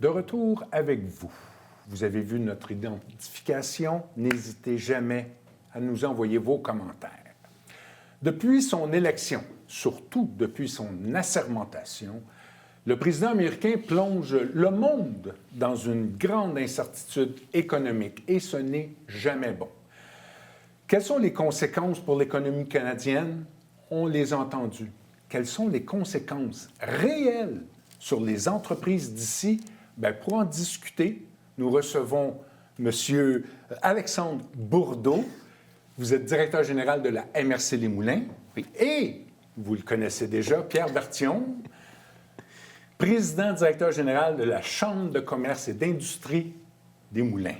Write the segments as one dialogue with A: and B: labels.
A: De retour avec vous. Vous avez vu notre identification. N'hésitez jamais à nous envoyer vos commentaires. Depuis son élection, surtout depuis son assermentation, le président américain plonge le monde dans une grande incertitude économique et ce n'est jamais bon. Quelles sont les conséquences pour l'économie canadienne? On les a entendues. Quelles sont les conséquences réelles sur les entreprises d'ici? Bien, pour en discuter, nous recevons M. Alexandre Bourdeau. Vous êtes directeur général de la MRC Les Moulins.
B: Oui.
A: Et, vous le connaissez déjà, Pierre Bertillon, président directeur général de la Chambre de commerce et d'industrie des Moulins.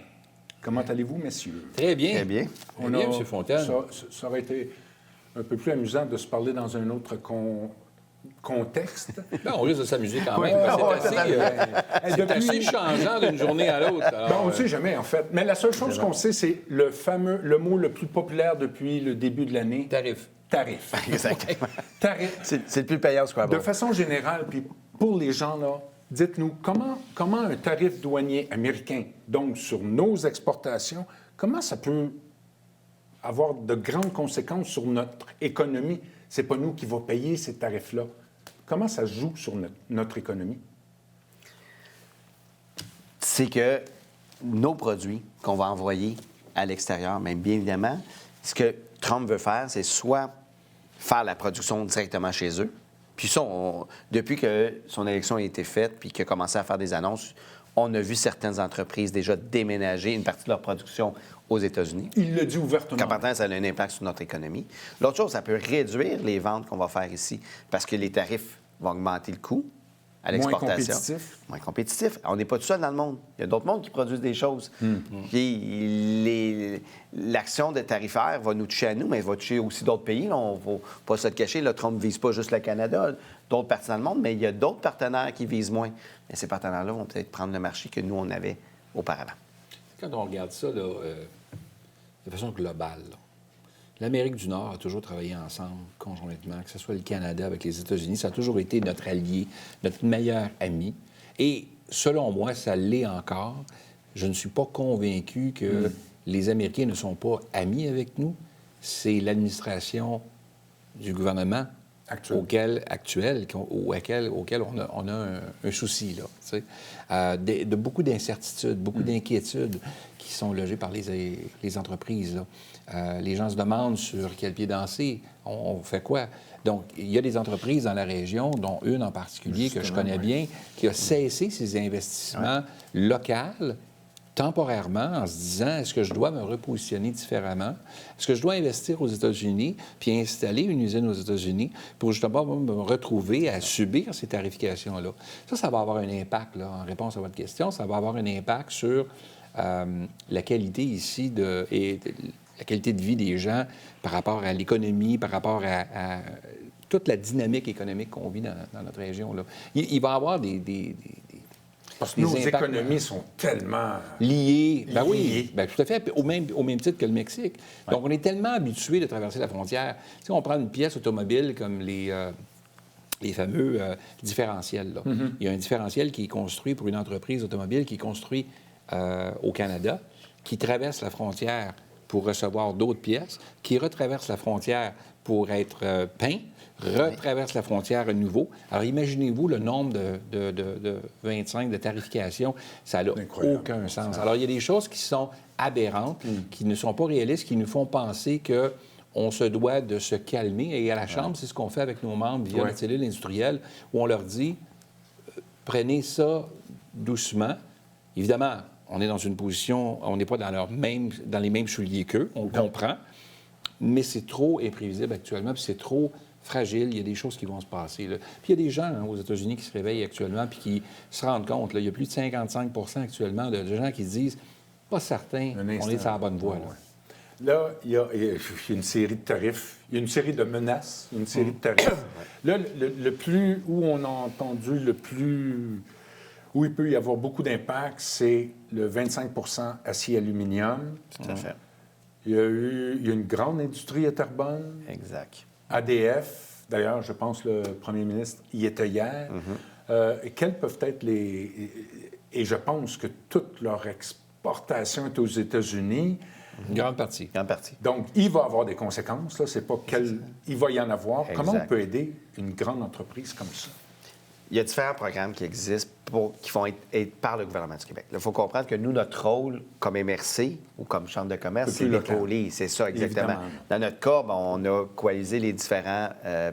A: Comment allez-vous, messieurs?
B: Très bien.
C: Très bien.
B: Très bien, M. Fontaine.
A: Ça aurait été un peu plus amusant de se parler dans un autre contexte.
B: Non, on risque de s'amuser quand
A: Oui,
B: même.
A: depuis-
B: assez changeant d'une journée à l'autre. Alors,
A: Ben, on ne sait jamais, en fait. Mais la seule chose qu'on sait, c'est le mot le plus populaire depuis le début de l'année.
B: Tarif.
A: Tarif.
C: Exactement.
A: Tarif.
C: C'est le plus payant au Scrabble.
A: De façon générale, puis pour les gens, là, dites-nous, comment un tarif douanier américain, donc sur nos exportations, comment ça peut avoir de grandes conséquences sur notre économie? C'est pas nous qui va payer ces tarifs-là. Comment ça joue sur notre économie?
C: C'est que nos produits qu'on va envoyer à l'extérieur, mais bien évidemment, ce que Trump veut faire, c'est soit faire la production directement chez eux, puis ça, depuis que son élection a été faite puis qu'il a commencé à faire des annonces, on a vu certaines entreprises déjà déménager une partie de leur production aux États-Unis.
A: Il le dit ouvertement.
C: En partant, ça a un impact sur notre économie. L'autre chose, ça peut réduire les ventes qu'on va faire ici parce que les tarifs vont augmenter le coût à l'exportation.
A: Moins compétitif.
C: Moins compétitif. On n'est pas tout seul dans le monde. Il y a d'autres mondes qui produisent des choses. Puis l'action de tarifaire va nous toucher à nous, mais elle va toucher aussi d'autres pays. Là, on ne va pas se le cacher. Le Trump ne vise pas juste le Canada, d'autres parties dans le monde, mais il y a d'autres partenaires qui visent moins. Mais ces partenaires-là vont peut-être prendre le marché que nous, on avait auparavant.
B: Quand on regarde ça là, de façon globale, là, l'Amérique du Nord a toujours travaillé ensemble, conjointement, que ce soit le Canada avec les États-Unis. Ça a toujours été notre allié, notre meilleur ami. Et selon moi, ça l'est encore. Je ne suis pas convaincu que les Américains ne sont pas amis avec nous. C'est l'administration du gouvernement auquel on a un souci, là, tu sais. De beaucoup d'incertitudes, beaucoup d'inquiétudes qui sont logées par les entreprises, là. Les gens se demandent sur quel pied danser, on fait quoi? Donc, il y a des entreprises dans la région, dont une en particulier
A: Justement,
B: que je connais bien, qui a cessé ses investissements locaux temporairement en se disant, est-ce que je dois me repositionner différemment? Est-ce que je dois investir aux États-Unis puis installer une usine aux États-Unis pour justement me retrouver à subir ces tarifications-là? Ça va avoir un impact, là, en réponse à votre question, ça va avoir un impact sur la qualité ici et la qualité de vie des gens par rapport à l'économie, par rapport à toute la dynamique économique qu'on vit dans notre région, là. Il va y avoir
A: Parce que nos économies sont tellement
B: liées. Ben oui, ben, tout à fait, au même titre que le Mexique. Donc, on est tellement habitués de traverser la frontière. Si on prend une pièce automobile comme les fameux différentiels, là. Il y a un différentiel qui est construit pour une entreprise automobile qui est construit au Canada, qui traverse la frontière pour recevoir d'autres pièces, qui retraverse la frontière pour être peint, retraverse la frontière à nouveau. Alors, imaginez-vous le nombre de 25 de tarification. Ça n'a aucun sens. Alors, il y a des choses qui sont aberrantes, qui ne sont pas réalistes, qui nous font penser qu'on se doit de se calmer. Et à la Chambre, c'est ce qu'on fait avec nos membres via la cellule industrielle, où on leur dit, prenez ça doucement. Évidemment, on est dans une position, on n'est pas dans les mêmes souliers qu'eux, on comprend, mais c'est trop imprévisible actuellement, puis c'est trop fragile, il y a des choses qui vont se passer, là. Puis il y a des gens aux États-Unis qui se réveillent actuellement puis qui se rendent compte, là, il y a plus de 55 actuellement de gens qui se disent, pas certains, on est sur la bonne voie.
A: Là, il y a une série de tarifs, il y a une série de menaces, une série de tarifs. Là, le plus, où on a entendu le plus, où il peut y avoir beaucoup d'impact, c'est le 25 acier-aluminium.
C: Tout à fait.
A: Il y a une grande industrie à Terrebonne.
C: Exact.
A: ADF, d'ailleurs, je pense que le premier ministre y était hier. Quels peuvent être et je pense que toute leur exportation est aux États-Unis.
B: Une grande partie.
C: Grande partie.
A: Donc, il va y avoir des conséquences. Là. C'est pas quel... Il va y en avoir.
C: Exact.
A: Comment on peut aider une grande entreprise comme ça?
C: Il y a différents programmes qui existent qui vont être par le gouvernement du Québec. Il faut comprendre que nous, notre rôle comme MRC ou comme Chambre de commerce, c'est d'épauler. C'est ça, exactement.
A: Évidemment.
C: Dans notre cas, on a coalisé les différents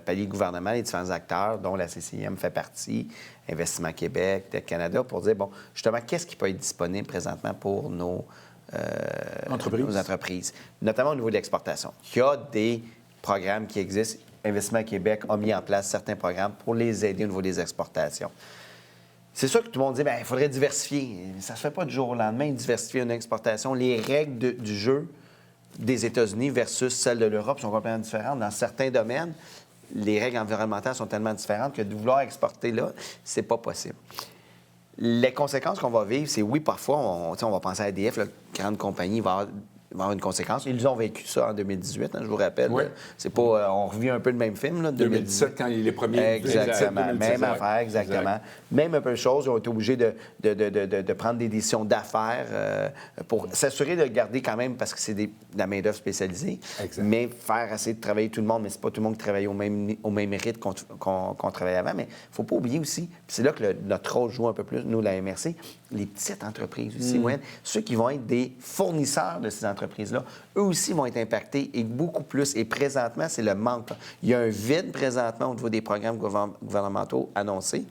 C: paliers de gouvernement, les différents acteurs, dont la CCM fait partie, Investissement Québec, Tech Canada, pour dire, bon, justement, qu'est-ce qui peut être disponible présentement pour nos entreprises, notamment au niveau de l'exportation. Il y a des programmes qui existent. Investissement Québec a mis en place certains programmes pour les aider au niveau des exportations. C'est sûr que tout le monde dit, bien, il faudrait diversifier. Ça ne se fait pas du jour au lendemain, diversifier une exportation. Les règles du jeu des États-Unis versus celles de l'Europe sont complètement différentes. Dans certains domaines, les règles environnementales sont tellement différentes que de vouloir exporter là, c'est pas possible. Les conséquences qu'on va vivre, c'est oui, parfois, on va penser à EDF, la grande compagnie, va avoir une conséquence. Ils ont vécu ça en 2018, je vous rappelle.
A: Oui.
C: C'est pas... on revit un peu le même film, là,
A: 2017, quand il est premiers...
C: Exactement.
A: 2017,
C: même affaire, exactement.
B: Exact.
C: Même un peu de choses. Ils ont été obligés de prendre des décisions d'affaires pour s'assurer de le garder quand même, parce que c'est de la main-d'œuvre spécialisée.
A: Exact.
C: Mais faire essayer de travailler tout le monde, mais c'est pas tout le monde qui travaille au même rythme qu'on travaillait avant. Mais il ne faut pas oublier aussi, puis c'est là que notre rôle joue un peu plus, nous, la MRC, les petites entreprises aussi, moyennes, ceux qui vont être des fournisseurs de ces entreprises-là, eux aussi vont être impactés et beaucoup plus. Et présentement, c'est le manque. Il y a un vide présentement au niveau des programmes gouvernementaux annoncés.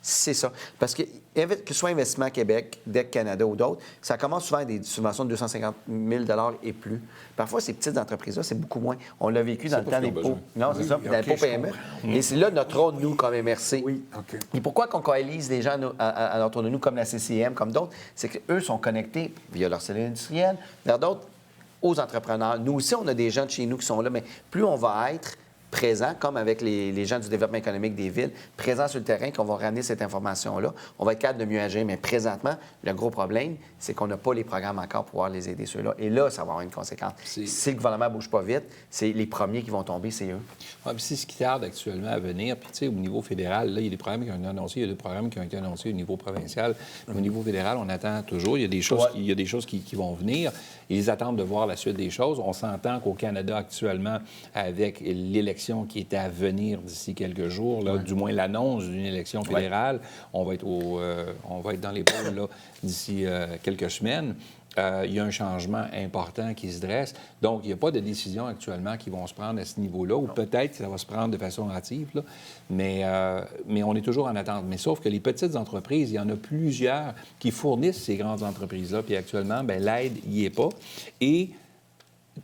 C: C'est ça. Parce que ce soit Investissement Québec, DEC Canada ou d'autres, ça commence souvent avec des subventions de 250 000 et plus. Parfois, ces petites entreprises-là, c'est beaucoup moins. On l'a vécu dans le temps des pots. Non, c'est ça, dans les pots PME. Et c'est là notre rôle, nous, comme MRC.
A: Oui, OK.
C: Et pourquoi qu'on coalise des gens autour de nous, comme la CCM, comme d'autres, c'est qu'eux sont connectés via leur cellule industrielle, vers d'autres, aux entrepreneurs. Nous aussi, on a des gens de chez nous qui sont là, mais plus on va être présents, comme avec les gens du développement économique des villes, présents sur le terrain, qu'on va ramener cette information-là, on va être capable de mieux agir. Mais présentement, le gros problème, c'est qu'on n'a pas les programmes encore pour pouvoir les aider, ceux-là. Et là, ça va avoir une conséquence. Si le gouvernement ne bouge pas vite, c'est les premiers qui vont tomber, c'est eux.
B: Ouais, puis c'est ce qui tarde actuellement à venir. Puis, tu sais, au niveau fédéral, là, il y a des programmes qui ont été annoncés, il y a des programmes qui ont été annoncés au niveau provincial. Au niveau fédéral, on attend toujours. Il y a des choses, il y a des choses qui vont venir. Ils attendent de voir la suite des choses. On s'entend qu'au Canada, actuellement, avec l'élection qui est à venir d'ici quelques jours, là, du moins l'annonce d'une élection fédérale, on va être dans les polls là, d'ici quelques semaines. Il y a un changement important qui se dresse. Donc, il n'y a pas de décisions actuellement qui vont se prendre à ce niveau-là, ou peut-être que ça va se prendre de façon hâtive, là. Mais on est toujours en attente. Mais sauf que les petites entreprises, il y en a plusieurs qui fournissent ces grandes entreprises-là, puis actuellement, bien, l'aide n'y est pas. Et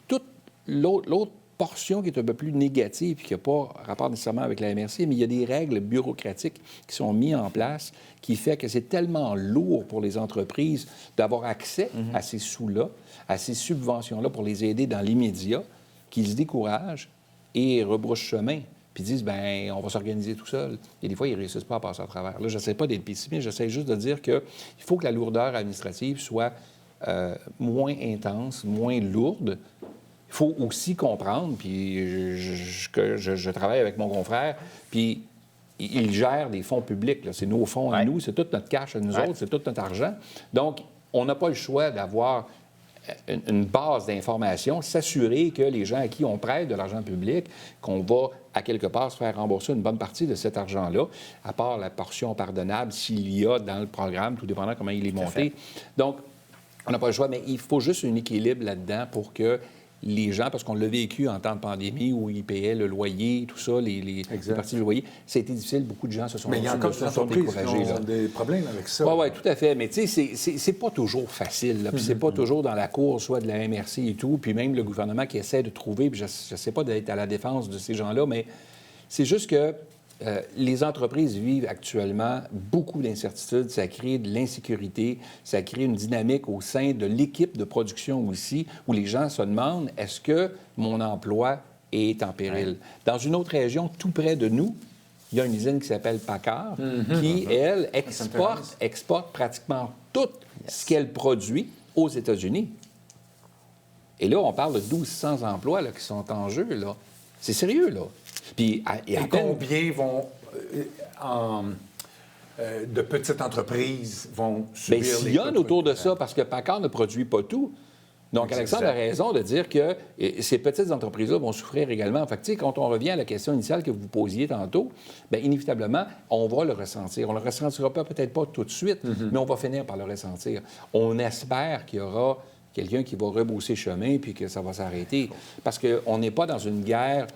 B: toute l'autre portion qui est un peu plus négative et qui n'a pas rapport nécessairement avec la MRC, mais il y a des règles bureaucratiques qui sont mises en place qui fait que c'est tellement lourd pour les entreprises d'avoir accès à ces sous-là, à ces subventions-là pour les aider dans l'immédiat, qu'ils se découragent et rebroussent chemin puis disent, bien, on va s'organiser tout seul. Et des fois, ils ne réussissent pas à passer à travers. Là, je n'essaie pas d'être pessimiste, j'essaie juste de dire qu'il faut que la lourdeur administrative soit moins intense, moins lourde. Il faut aussi comprendre, puis je travaille avec mon confrère, puis il gère des fonds publics. C'est nos fonds à nous, c'est tout notre cash à nous autres, c'est tout notre argent. Donc, on n'a pas le choix d'avoir une base d'information, s'assurer que les gens à qui on prête de l'argent public, qu'on va à quelque part se faire rembourser une bonne partie de cet argent-là, à part la portion pardonnable s'il y a dans le programme, tout dépendant comment il est monté. Donc, on n'a pas le choix, mais il faut juste un équilibre là-dedans pour que les gens, parce qu'on l'a vécu en temps de pandémie où ils payaient le loyer, tout ça, les parties du loyer, ça a été difficile. Beaucoup de gens se sont
A: Mais il y a encore des entreprises qui ont des problèmes avec ça.
B: Oui, tout à fait. Mais tu sais, c'est pas toujours facile. Puis c'est pas toujours dans la cour, soit de la MRC et tout, puis même le gouvernement qui essaie de trouver, puis je ne sais pas d'être à la défense de ces gens-là, mais c'est juste que les entreprises vivent actuellement beaucoup d'incertitudes. Ça crée de l'insécurité. Ça crée une dynamique au sein de l'équipe de production aussi, où les gens se demandent, est-ce que mon emploi est en péril? Dans une autre région, tout près de nous, il y a une usine qui s'appelle Packard, qui, elle, exporte pratiquement tout ce qu'elle produit aux États-Unis. Et là, on parle de 1 200 emplois là, qui sont en jeu, là. C'est sérieux, là. Puis,
A: et combien vont de petites entreprises vont
B: Bien,
A: subir
B: s'il
A: les
B: y
A: coûts
B: en
A: de
B: autour de
A: production.
B: ça, parce que Packard ne produit pas tout. Donc,
A: Exact.
B: Alexandre a raison de dire que ces petites entreprises-là vont souffrir également. Fait que, tu sais, quand on revient à la question initiale que vous posiez tantôt, bien, inévitablement, on va le ressentir. On ne le ressentira peut-être pas tout de suite, mais on va finir par le ressentir. On espère qu'il y aura quelqu'un qui va rebrousser chemin puis que ça va s'arrêter. Parce qu'on n'est pas dans une guerre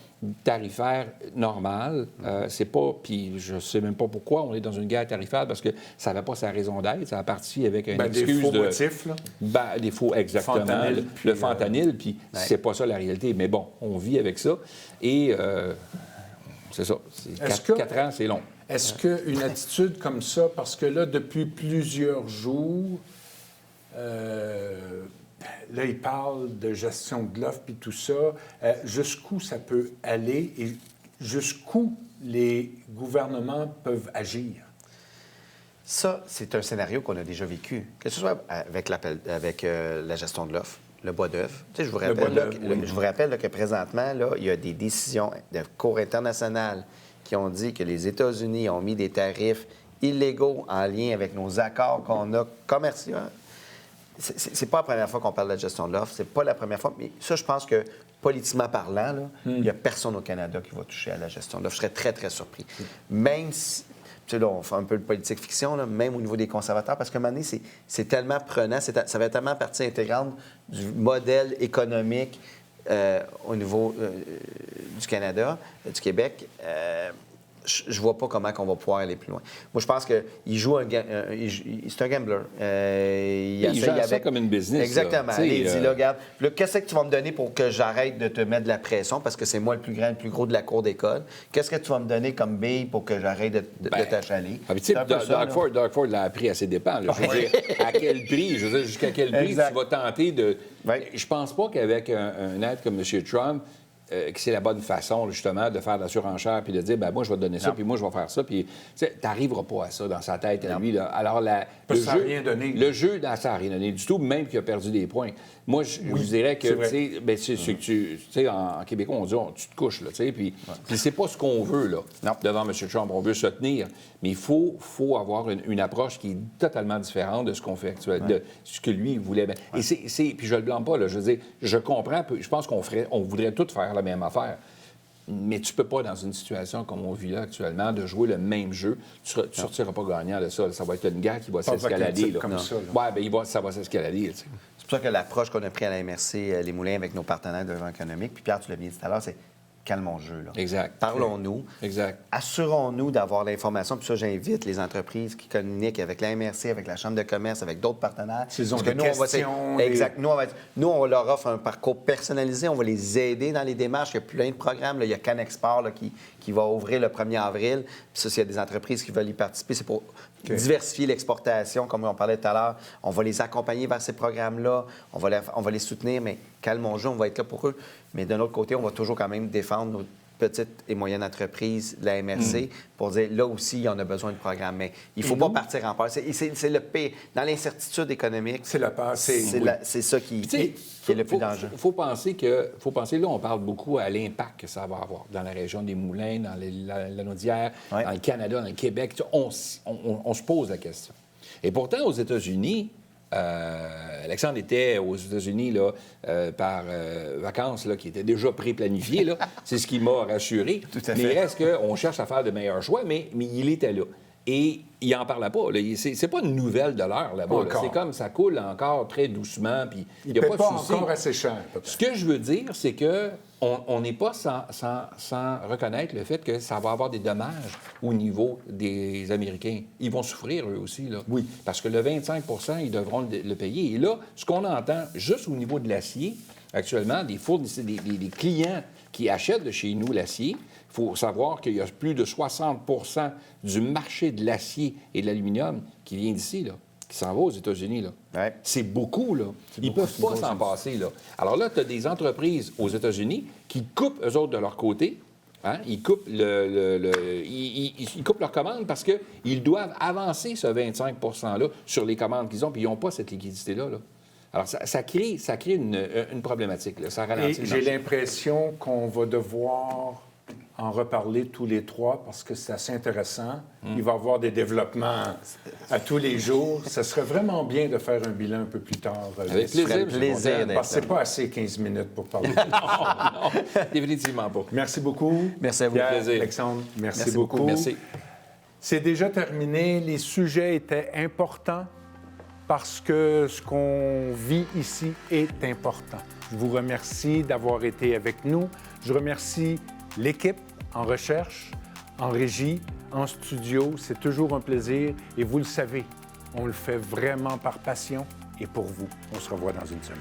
B: tarifaire normale. C'est pas... Puis je sais même pas pourquoi on est dans une guerre tarifaire, parce que ça n'avait pas sa raison d'être. Ça a parti avec une excuse
A: des faux
B: de...
A: motifs, là.
B: Ben, des faux, exactement.
A: Fentanyl,
B: Le fentanyl, puis c'est pas ça la réalité. Mais bon, on vit avec ça. Et c'est ça.
A: Est-ce que-
B: 4 ans, c'est long.
A: Est-ce qu'une attitude comme ça, parce que là, depuis plusieurs jours, là, il parle de gestion de l'offre puis tout ça, jusqu'où ça peut aller et jusqu'où les gouvernements peuvent agir?
C: Ça, c'est un scénario qu'on a déjà vécu, que ce soit avec la gestion de l'offre, le bois d'œuvre. Tu sais, je vous rappelle,
A: bois
C: là,
A: d'œuvre,
C: que,
A: oui.
C: je vous rappelle là, que présentement, là, il y a des décisions de Cour internationale qui ont dit que les États-Unis ont mis des tarifs illégaux en lien avec nos accords qu'on a commerciaux. C'est pas la première fois qu'on parle de la gestion de l'offre, c'est pas la première fois, mais ça, je pense que politiquement parlant, là, il n'y a personne au Canada qui va toucher à la gestion de l'offre. Je serais très, très surpris. Même si, tu sais, là, on fait un peu de politique fiction, là, même au niveau des conservateurs, parce qu'à un moment donné, c'est tellement prenant, ça fait tellement partie intégrante du modèle économique au niveau du Canada, du Québec. Je vois pas comment on va pouvoir aller plus loin. Moi, je pense qu'il joue c'est un gambler.
B: Il gère ça comme une business.
C: Exactement.
B: Là.
C: Il dit, là, regarde, là, qu'est-ce que tu vas me donner pour que j'arrête de te mettre de la pression, parce que c'est moi le plus grand, le plus gros de la cour d'école. Qu'est-ce que tu vas me donner comme bille pour que j'arrête de t'achaler?
B: Ah, tu sais, Doug Ford l'a appris à ses dépens. Là. Je veux dire, à quel prix? Je veux dire, jusqu'à quel prix
C: Exact.
B: tu vas tenter de...
C: Ouais.
B: Je pense pas qu'avec un être comme M. Trump, que c'est la bonne façon, justement, de faire de la surenchère puis de dire, ben moi, je vais te donner ça, puis moi, je vais faire ça. Puis, tu n'arriveras pas à ça dans sa tête, à lui. Là. Alors,
A: Ça n'a rien donné.
B: Le jeu, ça n'a rien donné du tout, même qu'il a perdu des points. Moi, je vous dirais que,
A: c'est vrai.
B: tu sais, ben, tu sais, en québécois, on dit, tu te couches, là, tu sais, puis c'est pas ce qu'on veut, là, devant M. Trump. On veut se tenir, mais il faut avoir une approche qui est totalement différente de ce qu'on fait actuellement, de ce que lui, il voulait. Ben, et puis je le blâme pas, là, je veux dire, je comprends, je pense on voudrait tous faire la même affaire. Mais tu peux pas, dans une situation comme on vit là actuellement, de jouer le même jeu. Tu ne sortiras pas gagnant de ça. Ça va être une guerre qui va s'escalader. Là.
A: Comme ça, là.
B: Ouais, ben, ça va s'escalader. Tu sais.
C: C'est pour ça que l'approche qu'on a prise à la MRC Les Moulins avec nos partenaires de développement économique, puis Pierre, tu l'as bien dit tout à l'heure, c'est calmons le jeu. Là.
B: Exact.
C: Parlons-nous.
B: Exact.
C: Assurons-nous d'avoir l'information. Puis ça, j'invite les entreprises qui communiquent avec la MRC, avec la Chambre de commerce, avec d'autres partenaires.
A: S'ils ont
C: Parce que
A: des
C: nous,
A: questions,
C: Exact. Nous, on leur offre un parcours personnalisé. On va les aider dans les démarches. Il y a plein de programmes. Là. Il y a Canexport là, qui va ouvrir le 1er avril. Puis ça, s'il y a des entreprises qui veulent y participer, c'est pour diversifier l'exportation, comme on parlait tout à l'heure. On va les accompagner vers ces programmes-là. On va les soutenir, mais calmons le jeu, on va être là pour eux. Mais d'un autre côté, on va toujours quand même défendre nos petites et moyennes entreprises de la MRC pour dire, là aussi, il y en a besoin de programmes. Mais il ne faut pas partir en peur. C'est le pire. Dans l'incertitude économique,
A: C'est la peur.
C: c'est ça qui est le plus dangereux.
B: Il faut penser, là, on parle beaucoup à l'impact que ça va avoir dans la région des Moulins, dans la Naudière, dans le Canada, dans le Québec. On se pose la question. Et pourtant, aux États-Unis, Alexandre était aux États-Unis là, par vacances là, qui étaient déjà pré-planifiées. Là. C'est ce qui m'a rassuré.
C: Tout à
B: mais
C: fait.
B: il reste qu'on cherche à faire de meilleurs choix, mais il était là. Et il n'en parlait pas. Là. C'est pas une nouvelle de l'heure là-bas. Là. C'est comme ça coule encore très doucement. Puis
A: Il
B: n'y
A: ne
B: a
A: paie
B: pas
A: pas
B: de souci.
A: encore assez cher, peut-être.
B: Ce que je veux dire, c'est que on n'est pas sans reconnaître le fait que ça va avoir des dommages au niveau des Américains. Ils vont souffrir, eux aussi. Là.
A: Oui.
B: Parce que le 25 ils devront le payer. Et là, ce qu'on entend juste au niveau de l'acier, actuellement, des clients qui achètent de chez nous l'acier, il faut savoir qu'il y a plus de 60 du marché de l'acier et de l'aluminium qui vient d'ici, là, qui s'en va aux États-Unis. Là.
C: Ouais.
B: C'est beaucoup, là. Ils ne peuvent pas s'en passer, là. Alors là, tu as des entreprises aux États-Unis qui coupent, eux autres, de leur côté. Hein? Ils coupent ils coupent leurs commandes parce qu'ils doivent avancer ce 25 %-là sur les commandes qu'ils ont, puis ils n'ont pas cette liquidité-là. Là. Alors, ça crée une problématique. Là. Ça ralentit
A: Et
B: le
A: j'ai
B: marché.
A: l'impression qu'on va devoir en reparler tous les trois parce que c'est assez intéressant. Il va y avoir des développements à tous les jours. Ça serait vraiment bien de faire un bilan un peu plus tard.
B: Avec plaisir.
C: Plaisir d'être
A: Parce que
C: là.
A: c'est pas assez 15 minutes pour parler de
B: Non, définitivement pas.
A: Merci beaucoup.
C: Merci à vous.
A: Pierre,
B: Plaisir.
A: Alexandre, merci
C: Merci
A: beaucoup.
C: beaucoup.
B: Merci.
A: C'est déjà terminé. Les sujets étaient importants parce que ce qu'on vit ici est important. Je vous remercie d'avoir été avec nous. Je remercie l'équipe en recherche, en régie, en studio. C'est toujours un plaisir et vous le savez, on le fait vraiment par passion et pour vous. On se revoit dans une semaine.